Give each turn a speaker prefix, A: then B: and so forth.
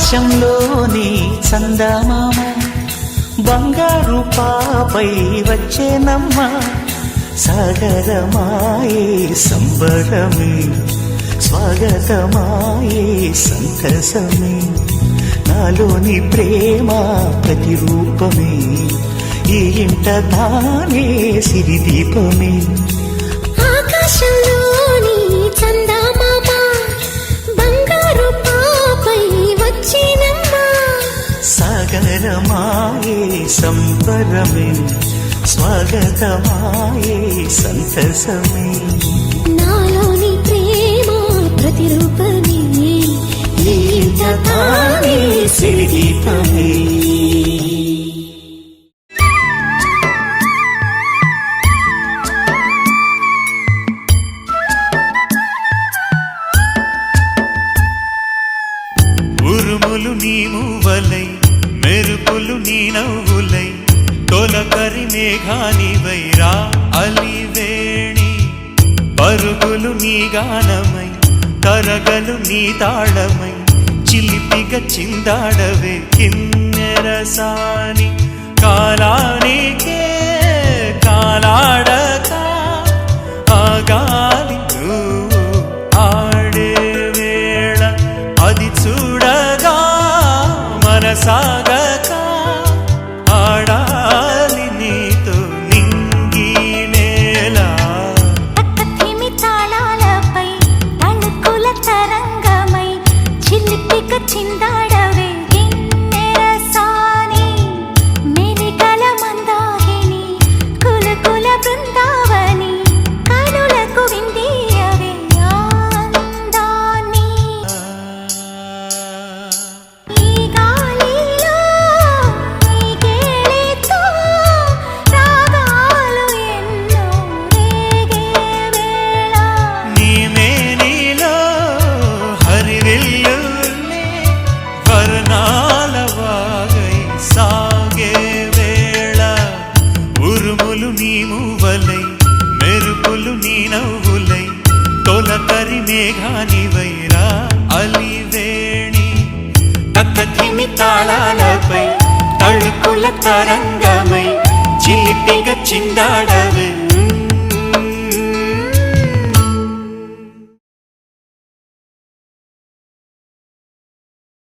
A: ఆకాశంలోని చందమామ బంగారు పాపై వచ్చేనమ్మ సాగరమాయే సంబరమే స్వాగతమాయే సంతసమే నాలోని ప్రేమ ప్రతిరూపమే ఈ ఇంట తానే సిరిదీపమే
B: ఆకాశంలోని చందమామ బంగారు పాపై వచ్చేనమ్మ
A: సాగరమాయే సంబరమే స్వాగతమాయే సంతసమే
B: నాలోని ప్రేమ ప్రతిరూపమే
A: ఈ ఇంట తానే సిరిదీపమే ఉరుములు నీ మూవలై మెరుపులు నీ నవ్వులై తొలకరి మేఘానివై రా అలివేణి పరుగులు నీ గానమై తరగలు నీ తాళమై చిలిపిగా చిందాడవే కిన్నెరసాని కాలానికే కాలాడక ఆగాలి ఆడే వేళ అది చూడగా మనసాగక ఆడాలి నీతో నింగి నేల
B: తక్కతిమి తాళాలపై తణుకుల తరంగమై చిలిపిక చిందాడవే గిన్నెరసాని మెలికల మందాకిని కులకుల బృందావని కనులకు విందియవే ఆనందాన్ని ఈ గాలిలో ఈ కేళితో రాగాలు ఎన్నో రేగే వేళ
A: నీ మేనిలో హరివిల్లులే వర్ణాల వాగై సాగే వేళ ఉరుములు నీ మూవలై మెరుపులు నీ నవ్వులై తొలకరి మేఘానివై రా అలివేణి తక్కతిమి తాళాలపై తళుకుల తరంగమై చిలిపిగా చిందాడవే